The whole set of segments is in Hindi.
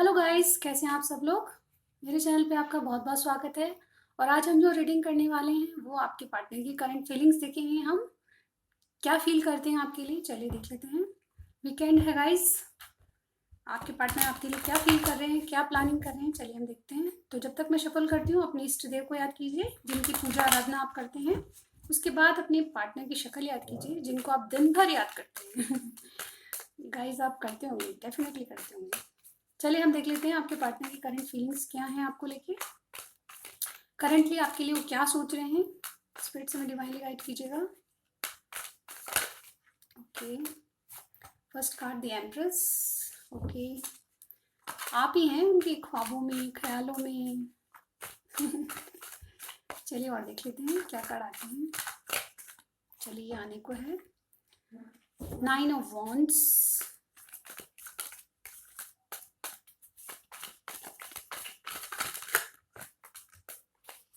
हेलो गाइस, कैसे हैं आप सब लोग। मेरे चैनल पे आपका बहुत बहुत स्वागत है। और आज हम जो रीडिंग करने वाले हैं वो आपके पार्टनर की करंट फीलिंग्स देखेंगे। हम क्या फील करते हैं आपके लिए, चलिए देख लेते हैं। वीकेंड है गाइस, आपके पार्टनर आपके लिए क्या फील कर रहे हैं, क्या प्लानिंग कर रहे हैं, चलिए हम देखते हैं। तो जब तक मैं शफल करती हूँ, अपने इष्ट देव को याद कीजिए जिनकी पूजा आराधना आप करते हैं। उसके बाद अपने पार्टनर की शक्ल याद कीजिए जिनको आप दिन भर याद करते हैं। गाइस आप करते होंगे, डेफिनेटली करते होंगे। चलिए हम देख लेते हैं आपके पार्टनर की करंट फीलिंग्स क्या हैं आपको लेके। करंटली आपके लिए वो क्या सोच रहे हैं, स्पिरिट से में डिवाइनली गाइड कीजिएगा। Okay, first card the empress. Okay, आप ही हैं उनके ख्वाबों में, ख्यालों में। चलिए और देख लेते हैं क्या कार्ड आते हैं। चलिए ये आने को है 9 ऑफ वॉन्ड्स।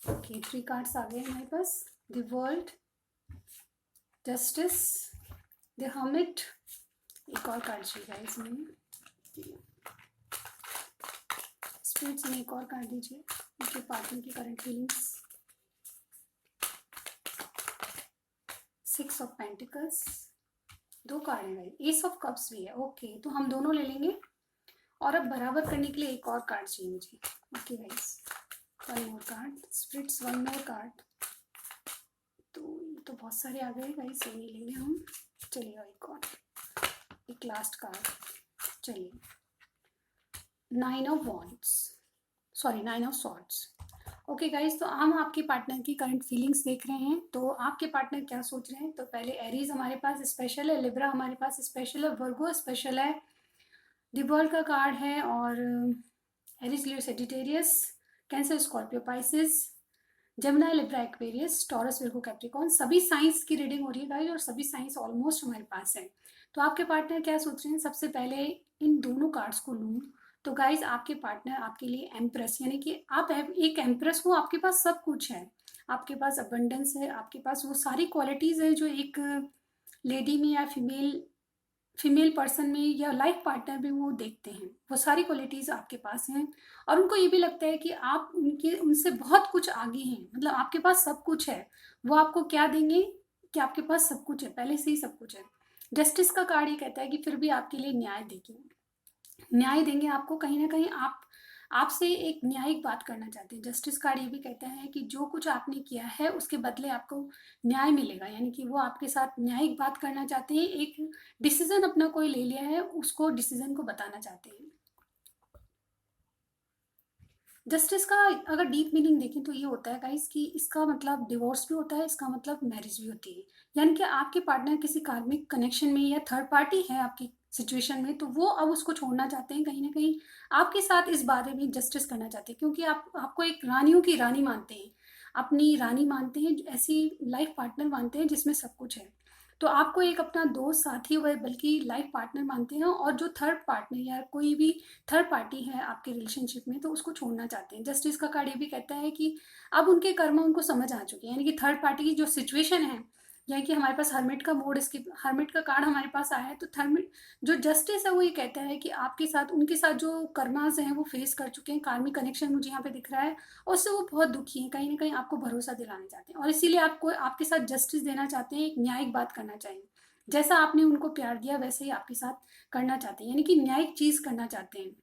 ओके, 3 कार्ड्स आ गए हमारे पास। The world, justice, the hermit. एक और कार्ड चाहिए इसमें, स्पिरिट्स में एक और कार्ड दीजिए उनके पार्टनर की current feelings. 6 of pentacles, 2 card है भाई। एस ऑफ कप्स भी है। ओके, तो हम दोनों ले लेंगे और अब बराबर करने के लिए एक और कार्ड चाहिए मुझे। ओके गाइस, 1 मोर कार्ड, स्पिरिट्स 1 मोर कार्ड। तो ये तो बहुत सारे आ गए गाइस, ये नहीं लेंगे हम। चलिए एक और, एक लास्ट कार्ड। चलिए 9 of wands, sorry 9 of swords. Okay guys, तो हम आपके पार्टनर की करंट फीलिंग्स देख रहे हैं। तो आपके पार्टनर क्या सोच रहे हैं। तो पहले एरीज हमारे पास स्पेशल है, लिब्रा हमारे पास स्पेशल है, वर्गो स्पेशल है, दिवर्ल्ड का कार्ड है, और Aries, Leo, Sagittarius, Cancer, Scorpio, Pisces, Jamuna, Libra, Aquarius, Taurus, Virgo, Capricorn. सभी साइंस की रीडिंग हो रही है गाइज और सभी साइंस ऑलमोस्ट हमारे पास है। तो आपके पार्टनर क्या सोच रहे हैं। सबसे पहले इन दोनों कार्ड्स को लूँ तो गाइज आपके पार्टनर आपके लिए एम्प्रेस, यानी कि आप एक एम्प्रेस हो, आपके पास सब कुछ है। आपके पास अबंडेंस है, आपके पास वो सारी क्वालिटीज़ है जो एक लेडी में या फीमेल पर्सन में या लाइफ पार्टनर में वो देखते हैं। वो सारी क्वालिटीज़ आपके पास हैं और उनको ये भी लगता है कि आप उनसे बहुत कुछ आगे हैं। मतलब आपके पास सब कुछ है। वो आपको क्या देंगे कि आपके पास सब कुछ है, पहले से ही सब कुछ है। जस्टिस का कार्ड ये कहता है कि फिर भी आपके लिए न्याय देंगे, न्याय देंगे आपको। कहीं ना कहीं आप आपसे एक न्यायिक बात करना चाहते हैं। जस्टिस कार्ड ये भी कहता है कि जो कुछ आपने किया है उसके बदले आपको न्याय मिलेगा, यानी कि वो आपके साथ न्यायिक बात करना चाहते हैं। एक डिसीजन अपना कोई ले लिया है, उसको डिसीजन को बताना चाहते हैं। जस्टिस का अगर डीप मीनिंग देखें तो ये होता है गाइस कि इसका मतलब डिवोर्स भी होता है, इसका मतलब मैरिज भी होती है। यानी कि आपके पार्टनर किसी कार्मिक कनेक्शन में या थर्ड पार्टी है आपकी सिचुएशन में, तो वो अब उसको छोड़ना चाहते हैं। कहीं ना कहीं आपके साथ इस बारे में जस्टिस करना चाहते हैं, क्योंकि आपको एक रानियों की रानी मानते हैं, अपनी रानी मानते हैं, ऐसी लाइफ पार्टनर मानते हैं जिसमें सब कुछ है। तो आपको एक अपना दोस्त, साथी व बल्कि लाइफ पार्टनर मानते हैं। और जो थर्ड पार्टनर या कोई भी थर्ड पार्टी है आपके रिलेशनशिप में, तो उसको छोड़ना चाहते हैं। जस्टिस का कार्ड ये भी कहता है कि अब उनके कर्म उनको समझ आ चुके हैं, यानी कि थर्ड पार्टी की जो सिचुएशन है, यानी कि हमारे पास हर्मिट का मोड, इसकी हर्मिट का कार्ड हमारे पास आया है। तो थर्मिट जो जस्टिस है वो ये कहता है कि आपके साथ, उनके साथ जो कर्मास हैं वो फेस कर चुके हैं, कार्मिक कनेक्शन मुझे यहाँ पे दिख रहा है, और उससे वो बहुत दुखी हैं। कहीं ना कहीं आपको भरोसा दिलाना चाहते हैं और इसीलिए आपको आपके साथ जस्टिस देना चाहते हैं, एक न्यायिक बात करना चाहेंगे। जैसा आपने उनको प्यार दिया वैसे ही आपके साथ करना चाहते हैं, यानी कि न्यायिक चीज करना चाहते हैं।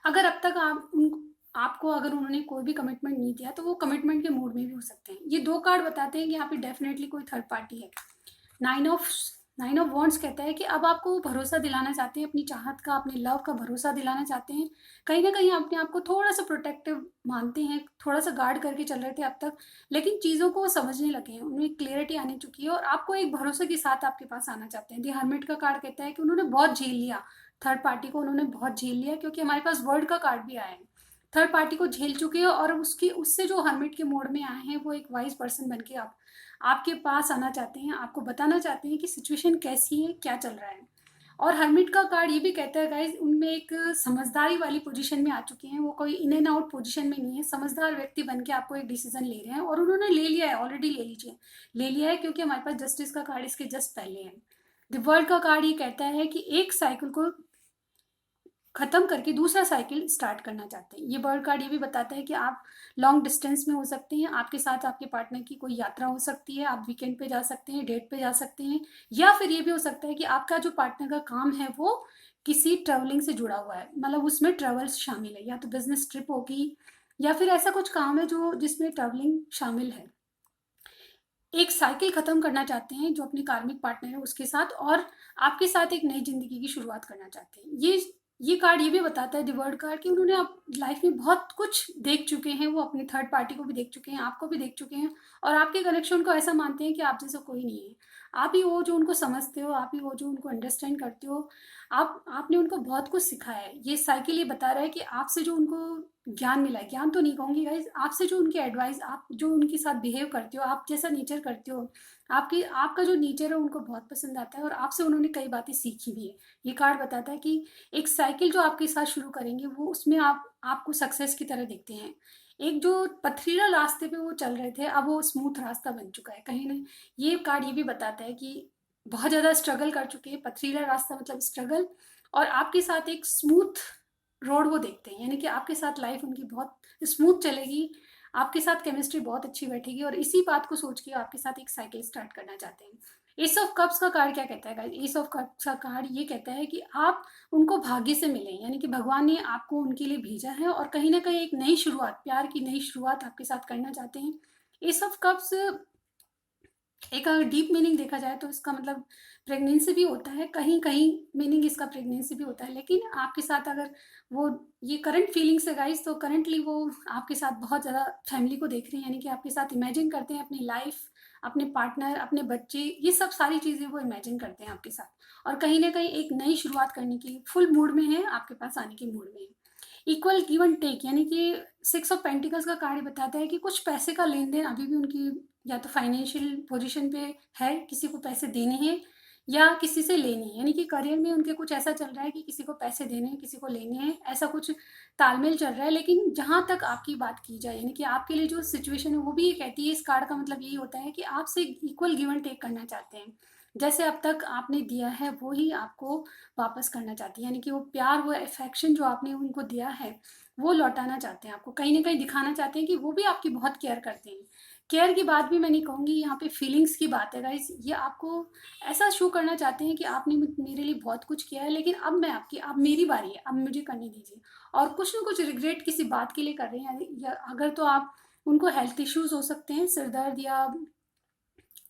अगर अब तक आपको अगर उन्होंने कोई भी कमिटमेंट नहीं दिया तो वो कमिटमेंट के मूड में भी हो सकते हैं। ये 2 कार्ड बताते हैं कि यहाँ पे डेफिनेटली कोई थर्ड पार्टी है। Nine of nine of wands कहता है कि अब आपको वो भरोसा दिलाना चाहते हैं, अपनी चाहत का, अपने लव का भरोसा दिलाना चाहते हैं। कहीं ना कहीं अपने आप को थोड़ा सा प्रोटेक्टिव मानते हैं, थोड़ा सा गार्ड करके चल रहे थे अब तक, लेकिन चीज़ों को वो समझने लगे हैं, उनमें क्लियरिटी आने चुकी है और आपको एक भरोसे के साथ आपके पास आना चाहते हैं। दी हर्मिट का कार्ड कहता है कि उन्होंने बहुत झेल लिया, थर्ड पार्टी को उन्होंने बहुत झेल लिया, क्योंकि हमारे पास वर्ल्ड का कार्ड भी आया है। थर्ड पार्टी को झेल चुके हैं और उसकी उससे जो हर्मिट के मोड में आए हैं वो एक वाइज पर्सन बन के आपके पास आना चाहते हैं, आपको बताना चाहते हैं कि सिचुएशन कैसी है, क्या चल रहा है। और हर्मिट का कार्ड ये भी कहता है गाइज, उनमें एक समझदारी वाली पोजीशन में आ चुके हैं। वो कोई इन एंड आउट पोजीशन में नहीं है, समझदार व्यक्ति बन के आपको एक डिसीजन ले रहे हैं और उन्होंने ले लिया है, ऑलरेडी ले लीजिए, ले लिया है, क्योंकि हमारे पास जस्टिस का कार्ड इसके जस्ट पहले है। द वर्ल्ड का कार्ड ये कहता है कि एक साइकिल को ख़त्म करके दूसरा साइकिल स्टार्ट करना चाहते हैं। ये बर्ड कार्ड ये भी बताता है कि आप लॉन्ग डिस्टेंस में हो सकते हैं, आपके साथ आपके पार्टनर की कोई यात्रा हो सकती है, आप वीकेंड पे जा सकते हैं, डेट पे जा सकते हैं, या फिर ये भी हो सकता है कि आपका जो पार्टनर का काम है वो किसी ट्रैवलिंग से जुड़ा हुआ है, मतलब उसमें ट्रैवल्स शामिल है, या तो बिजनेस ट्रिप होगी या फिर ऐसा कुछ काम है जो जिसमें ट्रैवलिंग शामिल है। एक साइकिल खत्म करना चाहते हैं जो अपने कार्मिक पार्टनर है उसके साथ, और आपके साथ एक नई जिंदगी की शुरुआत करना चाहते हैं। ये कार्ड ये भी बताता है, द वर्ल्ड कार्ड, कि उन्होंने अब लाइफ में बहुत कुछ देख चुके हैं, वो अपनी थर्ड पार्टी को भी देख चुके हैं, आपको भी देख चुके हैं, और आपके कनेक्शन को ऐसा मानते हैं कि आप जैसा कोई नहीं है। आप ही वो जो उनको समझते हो, आप ही वो जो उनको अंडरस्टैंड करते हो, आपने उनको बहुत कुछ सिखाया है। ये साइकिल ये बता रहा है कि आपसे जो उनको ज्ञान मिला है, ज्ञान तो नहीं कहूँगी गाइज, आपसे जो उनकी एडवाइस, आप जो उनके साथ बिहेव करते हो, आप जैसा नेचर करते हो, आपकी आपका जो नेचर है उनको बहुत पसंद आता है, और आपसे उन्होंने कई बातें सीखी भी है। ये कार्ड बताता है कि एक साइकिल जो आपके साथ शुरू करेंगे वो उसमें आपको सक्सेस की तरह देखते हैं। एक जो पथरीला रास्ते पे वो चल रहे थे, अब वो स्मूथ रास्ता बन चुका है कहीं ना। ये कार्ड ये भी बताता है कि बहुत ज़्यादा स्ट्रगल कर चुके हैं, पथरीला रास्ता मतलब स्ट्रगल, और आपके साथ एक स्मूथ रोड वो देखते हैं, यानी कि आपके साथ लाइफ उनकी बहुत स्मूथ चलेगी, आपके साथ केमिस्ट्री बहुत अच्छी बैठेगी, और इसी बात को सोच के आपके साथ एक साइकिल स्टार्ट करना चाहते हैं। एस ऑफ कप्स का कार्ड क्या कहता है गाइस? एस ऑफ कप्स का कार्ड ये कहता है कि आप उनको भाग्य से मिले, यानी कि भगवान ने आपको उनके लिए भेजा है, और कहीं ना कहीं एक नई शुरुआत, प्यार की नई शुरुआत आपके साथ करना चाहते हैं। एस ऑफ कप्स एक अगर डीप मीनिंग देखा जाए तो इसका मतलब प्रेगनेंसी भी होता है, कहीं कहीं मीनिंग इसका प्रेगनेंसी भी होता है, लेकिन आपके साथ अगर वो ये करंट फीलिंग्स है गाइस, तो करंटली वो आपके साथ बहुत ज़्यादा फैमिली को देख रहे हैं, यानी कि आपके साथ इमेजिन करते हैं अपनी लाइफ, अपने पार्टनर, अपने बच्चे, ये सब सारी चीज़ें वो इमेजिन करते हैं आपके साथ, और कहीं ना कहीं एक नई शुरुआत करने की फुल मूड में है, आपके पास आने की मूड में है। इक्वल गिव एंड टेक, यानी कि सिक्स ऑफ पेंटिकल्स का कार्ड बताता है कि कुछ पैसे का लेन देन अभी भी उनकी, या तो फाइनेंशियल पोजीशन पे है, किसी को पैसे देने हैं या किसी से लेने हैं, यानी कि करियर में उनके कुछ ऐसा चल रहा है कि किसी को पैसे देने हैं, किसी को लेने हैं, ऐसा कुछ तालमेल चल रहा है। लेकिन जहाँ तक आपकी बात की जाए, यानी कि आपके लिए जो सिचुएशन है वो भी ये कहती है, इस कार्ड का मतलब यही होता है कि आपसे इक्वल गिव एंड टेक करना चाहते हैं, जैसे अब तक आपने दिया है वो ही आपको वापस करना चाहती है, यानी कि वो प्यार, वो अफेक्शन जो आपने उनको दिया है वो लौटाना चाहते हैं, आपको कहीं ना कहीं दिखाना चाहते हैं कि वो भी आपकी बहुत केयर करते हैं। केयर की बात भी मैं नहीं कहूँगी, यहाँ पे फीलिंग्स की बात है गाइस, ये आपको ऐसा शो करना चाहते हैं कि आपने मेरे लिए बहुत कुछ किया है, लेकिन अब मैं आपकी, अब मेरी बारी है, अब मुझे करने दीजिए, और कुछ ना कुछ रिग्रेट किसी बात के लिए कर रहे हैं, या अगर तो आप उनको हेल्थ इश्यूज हो सकते हैं, सिर दर्द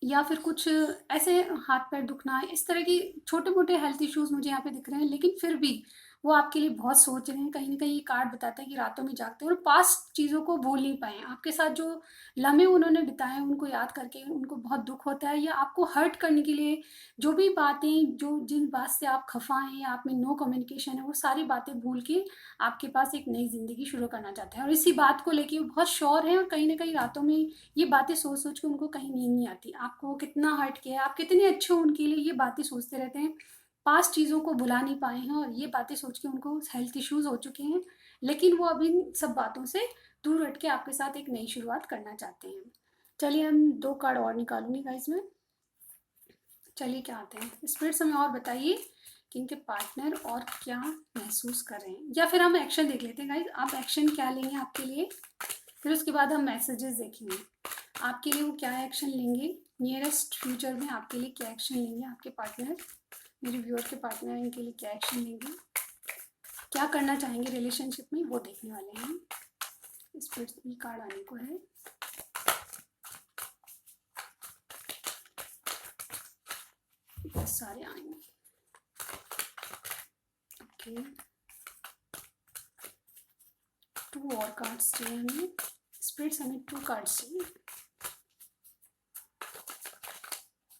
या फिर कुछ ऐसे हाथ पैर दुखना, इस तरह की छोटे मोटे हेल्थ इश्यूज मुझे यहाँ पे दिख रहे हैं, लेकिन फिर भी वो आपके लिए बहुत सोच रहे हैं। कहीं ना कहीं ये कार्ड बताता है कि रातों में जागते हैं और पास्ट चीज़ों को भूल नहीं पाए, आपके साथ जो लम्हे उन्होंने बिताए उनको याद करके उनको बहुत दुख होता है, या आपको हर्ट करने के लिए जो भी बातें, जो जिन बात से आप खफा हैं या आप में नो कम्युनिकेशन है, वो सारी बातें भूल के आपके पास एक नई जिंदगी शुरू करना चाहते हैं, और इसी बात को लेके वो बहुत श्योर है, और कहीं ना कहीं रातों में ये बातें सोच सोच के उनको कहीं नींद नहीं आती, आपको कितना हर्ट किया है, आप कितने अच्छे हो उनके लिए, ये बातें सोचते रहते हैं, पास्ट चीज़ों को भुला नहीं पाए हैं, और ये बातें सोच के उनको हेल्थ इश्यूज हो चुके हैं, लेकिन वो अभी इन सब बातों से दूर हट के आपके साथ एक नई शुरुआत करना चाहते हैं। चलिए हम दो कार्ड और निकालूंगी गाइस में। चलिए क्या आते हैं स्पिरिट्स, हमें और बताइए कि इनके पार्टनर और क्या महसूस कर रहे हैं, या फिर हम एक्शन देख लेते हैं गाइस, आप एक्शन क्या लेंगे आपके लिए, फिर उसके बाद हम मैसेजेस देखेंगे आपके लिए वो क्या एक्शन लेंगे, नियरेस्ट फ्यूचर में आपके लिए क्या एक्शन लेंगे आपके पार्टनर, मेरे व्यूअर के पार्टनर इनके लिए क्या एक्शन लेंगे, क्या करना चाहेंगे रिलेशनशिप में, वो देखने वाले हैं। इस पर ये कार्ड आने को है, बहुत सारे आएंगे। ओके, 2 और कार्ड्स चाहिए हमें, स्पिरिट्स हमें 2 कार्ड्स चाहिए।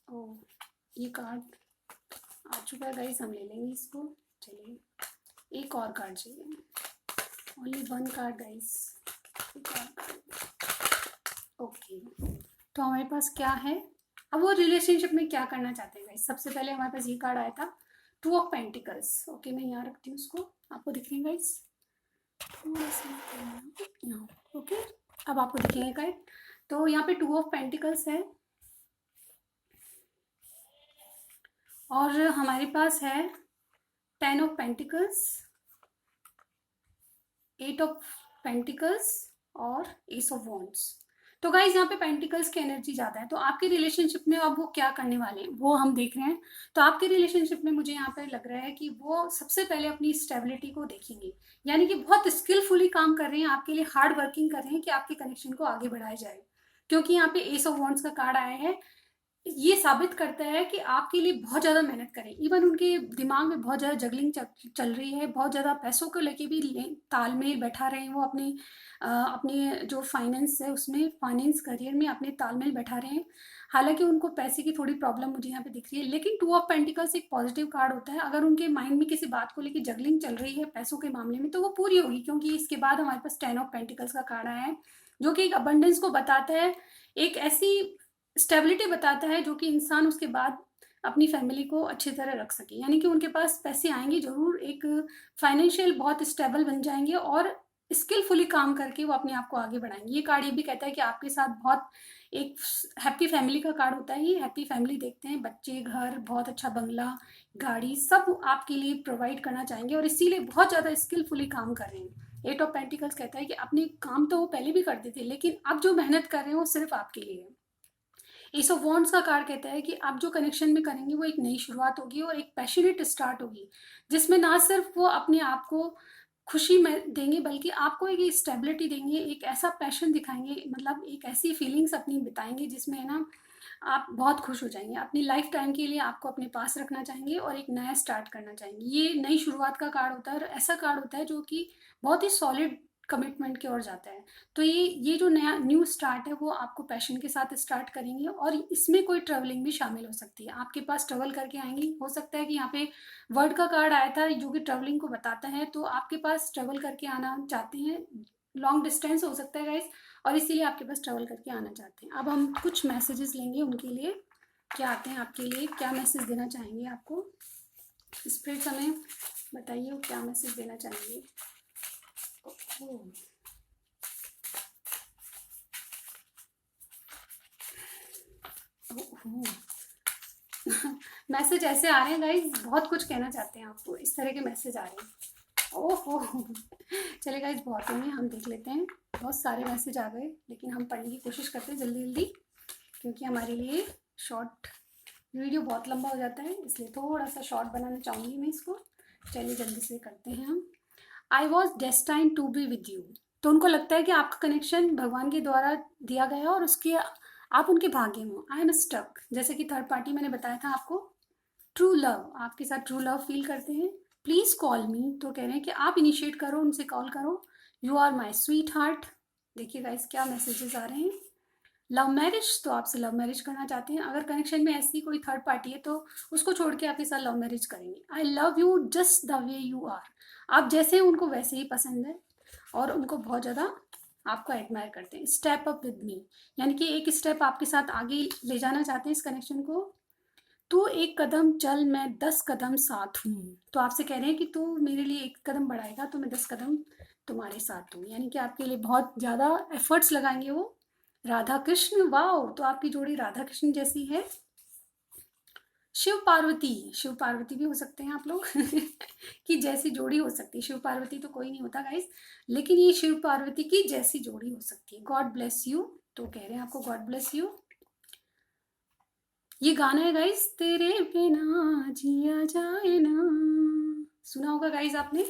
ओ, ये कार्ड आ चुका है गाइस, हम ले लेंगे इसको। चलिए एक और कार्ड चाहिए, ओनली 1 कार्ड गाइस, एक और कार्ड। ओके, तो हमारे पास क्या है, अब वो रिलेशनशिप में क्या करना चाहते हैं गाइस। सबसे पहले हमारे पास ये कार्ड आया था 2 ऑफ पेंटिकल्स। ओके, मैं यहाँ रखती हूँ उसको, आपको दिखेंगे गाइस थोड़ा सा यहाँ। ओके, अब आपको दिखेंगे कार्ड, तो यहाँ पे 2 ऑफ पेंटिकल्स है, और हमारे पास है 10 ऑफ पेंटिकल्स, 8 ऑफ पेंटिकल्स और एस ऑफ वॉन्ड्स। तो गाइज यहाँ पे पेंटिकल्स की एनर्जी ज़्यादा है, तो आपके रिलेशनशिप में अब वो क्या करने वाले हैं वो हम देख रहे हैं। तो आपके रिलेशनशिप में मुझे यहाँ पे लग रहा है कि वो सबसे पहले अपनी स्टेबिलिटी को देखेंगे, यानी कि बहुत स्किलफुली काम कर रहे हैं, आपके लिए हार्ड वर्किंग कर रहे हैं कि आपके कनेक्शन को आगे बढ़ाया जाए। क्योंकि यहाँ पे एस ऑफ वॉन्ड्स का कार्ड आया है, ये साबित करता है कि आपके लिए बहुत ज़्यादा मेहनत करें। इवन उनके दिमाग में बहुत ज़्यादा जगलिंग चल रही है, बहुत ज़्यादा पैसों को लेके भी तालमेल बैठा रहे हैं वो अपने अपने जो फाइनेंस है उसमें, फाइनेंस करियर में अपने तालमेल बैठा रहे हैं। हालांकि उनको पैसे की थोड़ी प्रॉब्लम मुझे यहाँ पे दिख रही है, लेकिन 2 ऑफ पेंटिकल्स एक पॉजिटिव कार्ड होता है। अगर उनके माइंड में किसी बात को लेकर जगलिंग चल रही है पैसों के मामले में तो वो पूरी होगी, क्योंकि इसके बाद हमारे पास 10 ऑफ पेंटिकल्स का कार्ड आया है, जो कि एक अबंडेंस को बताता है, एक ऐसी स्टेबिलिटी बताता है जो कि इंसान उसके बाद अपनी फैमिली को अच्छी तरह रख सके। यानी कि उनके पास पैसे आएंगे जरूर, एक फाइनेंशियल बहुत स्टेबल बन जाएंगे और स्किलफुली काम करके वो अपने आप को आगे बढ़ाएंगे। ये कार्ड ये भी कहता है कि आपके साथ बहुत एक हैप्पी फैमिली का कार्ड होता है। ये हैप्पी फैमिली देखते हैं, बच्चे, घर, बहुत अच्छा बंगला, गाड़ी, सब आपके लिए प्रोवाइड करना चाहेंगे और इसीलिए बहुत ज़्यादा स्किलफुली काम कर रहे हैं। 8 ऑफ पेंटिकल्स कहता है कि अपने काम तो वो पहले भी करते थे, लेकिन अब जो मेहनत कर रहे हैं वो सिर्फ आपके लिए है। एस ऑफ वॉन्ड्स का कार्ड कहता है कि आप जो कनेक्शन में करेंगे वो एक नई शुरुआत होगी और एक पैशनेट स्टार्ट होगी, जिसमें ना सिर्फ वो अपने आप को खुशी में देंगे बल्कि आपको एक स्टेबिलिटी देंगे, एक ऐसा पैशन दिखाएंगे, मतलब एक ऐसी फीलिंग्स अपनी बिताएंगे जिसमें है ना आप बहुत खुश हो जाएंगे। अपनी लाइफ टाइम के लिए आपको अपने पास रखना चाहेंगे और एक नया स्टार्ट करना चाहेंगे। ये नई शुरुआत का कार्ड होता है और ऐसा कार्ड होता है जो कि बहुत ही सॉलिड कमिटमेंट की ओर जाता है। तो ये जो नया न्यू स्टार्ट है वो आपको पैशन के साथ स्टार्ट करेंगे और इसमें कोई ट्रेवलिंग भी शामिल हो सकती है। आपके पास ट्रेवल करके आएंगी, हो सकता है कि यहाँ पे वर्ड का कार्ड आया था जो कि ट्रेवलिंग को बताता है, तो आपके पास ट्रेवल करके आना चाहते हैं, लॉन्ग डिस्टेंस हो सकता है गाइस, और इसीलिए आपके पास ट्रेवल करके आना चाहते हैं। अब हम कुछ मैसेजेस लेंगे उनके लिए, क्या आते हैं आपके लिए, क्या मैसेज देना चाहेंगे आपको। स्पिरिट्स हमें बताइए वो क्या मैसेज देना चाहेंगे। मैसेज ऐसे आ रहे हैं गाइस, बहुत कुछ कहना चाहते हैं आपको, इस तरह के मैसेज आ रहे हैं। ओहो चले गाइस, बहुत नहीं, हम देख लेते हैं। बहुत सारे मैसेज आ गए, लेकिन हम पढ़ने की कोशिश करते हैं जल्दी जल्दी, क्योंकि हमारे लिए शॉर्ट वीडियो बहुत लंबा हो जाता है, इसलिए थोड़ा सा शॉर्ट बनाना चाहूँगी मैं इसको। चलिए जल्दी से करते हैं हम। I was destined to be with you. तो उनको लगता है कि आपका कनेक्शन भगवान के द्वारा दिया गया और उसके आप उनके भाग्य में हो। आई एम स्टक, जैसे कि थर्ड पार्टी मैंने बताया था आपको। ट्रू लव, आपके साथ ट्रू लव फील करते हैं। प्लीज कॉल मी, तो कह रहे हैं कि आप इनिशिएट करो, उनसे कॉल करो। You are my sweetheart. देखिए गाइस क्या मैसेजेस आ रहे हैं। लव मैरिज, तो आपसे लव मैरिज करना चाहते हैं। अगर कनेक्शन में ऐसी कोई थर्ड पार्टी है तो उसको छोड़ के आपके साथ लव मैरिज करेंगे। I love you just the way you are, आप जैसे हैं उनको वैसे ही पसंद है और उनको बहुत ज़्यादा आपको एडमायर करते हैं। स्टेप अप विद मी, यानी कि एक स्टेप आपके साथ आगे ले जाना चाहते हैं इस कनेक्शन को। तू एक कदम चल, मैं 10 कदम साथ हूँ। तो आपसे कह रहे हैं कि तू मेरे लिए एक कदम बढ़ाएगा तो मैं 10 कदम तुम्हारे साथ हूँ, यानी कि आपके लिए बहुत ज़्यादा एफर्ट्स लगाएंगे वो। राधा कृष्ण, वाओ, तो आपकी जोड़ी राधा कृष्ण जैसी है। शिव पार्वती, शिव पार्वती भी हो सकते हैं आप लोग कि जैसी जोड़ी हो सकती है। शिव पार्वती तो कोई नहीं होता गाइस, लेकिन ये शिव पार्वती की जैसी जोड़ी हो सकती है। गॉड ब्लेस यू, तो कह रहे हैं आपको गॉड ब्लेस यू। ये गाना है गाइस, तेरे बिना जिया जाए ना, सुना होगा गाइस आपने।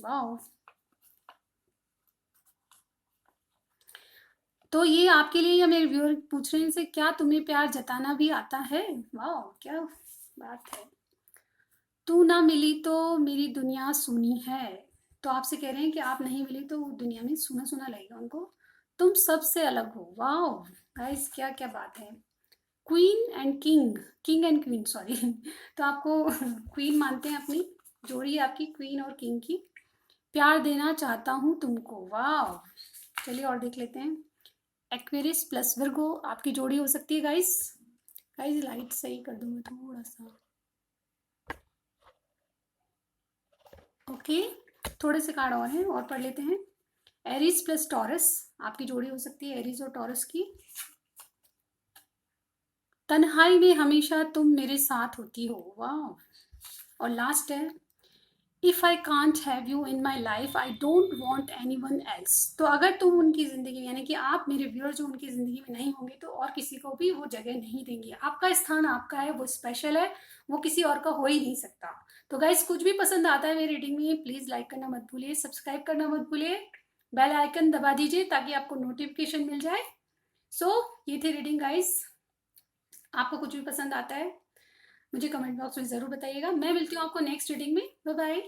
वाओ, तो ये आपके लिए, या मेरे व्यूअर पूछ रहे हैं इनसे, क्या तुम्हें प्यार जताना भी आता है। वाओ क्या बात है। तू ना मिली तो मेरी दुनिया सूनी है। तो आपसे कह रहे हैं कि आप नहीं मिली तो दुनिया में सूना सूना लगेगा उनको। तुम सबसे अलग हो। वाओ गाइस क्या क्या बात है। Queen and king, king and queen sorry तो आपको क्वीन मानते हैं अपनी, जोड़ी है आपकी क्वीन और किंग की। प्यार देना चाहता हूँ तुमको। वाह, चलिए और देख लेते हैं। एक्वेरियस प्लस वर्गो आपकी जोड़ी हो सकती है गाइस। गाइस लाइट सही कर दूँ मैं थोड़ा सा, ओके। थोड़े से कार्ड और हैं और पढ़ लेते हैं। एरीज प्लस टॉरस आपकी जोड़ी हो सकती है, एरीज और टॉरस की। तन्हाई में हमेशा तुम मेरे साथ होती हो। वाह, और लास्ट है, if I can't have you in my life I don't want any one else. तो अगर तुम उनकी ज़िंदगी में, यानी कि आप मेरे व्यूअर जो उनकी ज़िंदगी में नहीं होंगे, तो और किसी को भी वो जगह नहीं देंगे। आपका स्थान आपका है, वो स्पेशल है, वो किसी और का हो ही नहीं सकता। तो गाइज, कुछ भी पसंद आता है मेरी रीडिंग में, प्लीज़ लाइक करना मत भूलिए, सब्सक्राइब करना मत भूलिए, बेल आइकन दबा दीजिए ताकि आपको नोटिफिकेशन मिल जाए। सो ये थी रीडिंग गाइज। आपको कुछ भी पसंद आता है मुझे कमेंट बॉक्स में ज़रूर बताइएगा। मैं मिलती हूँ आपको नेक्स्ट रीडिंग में। Bye bye.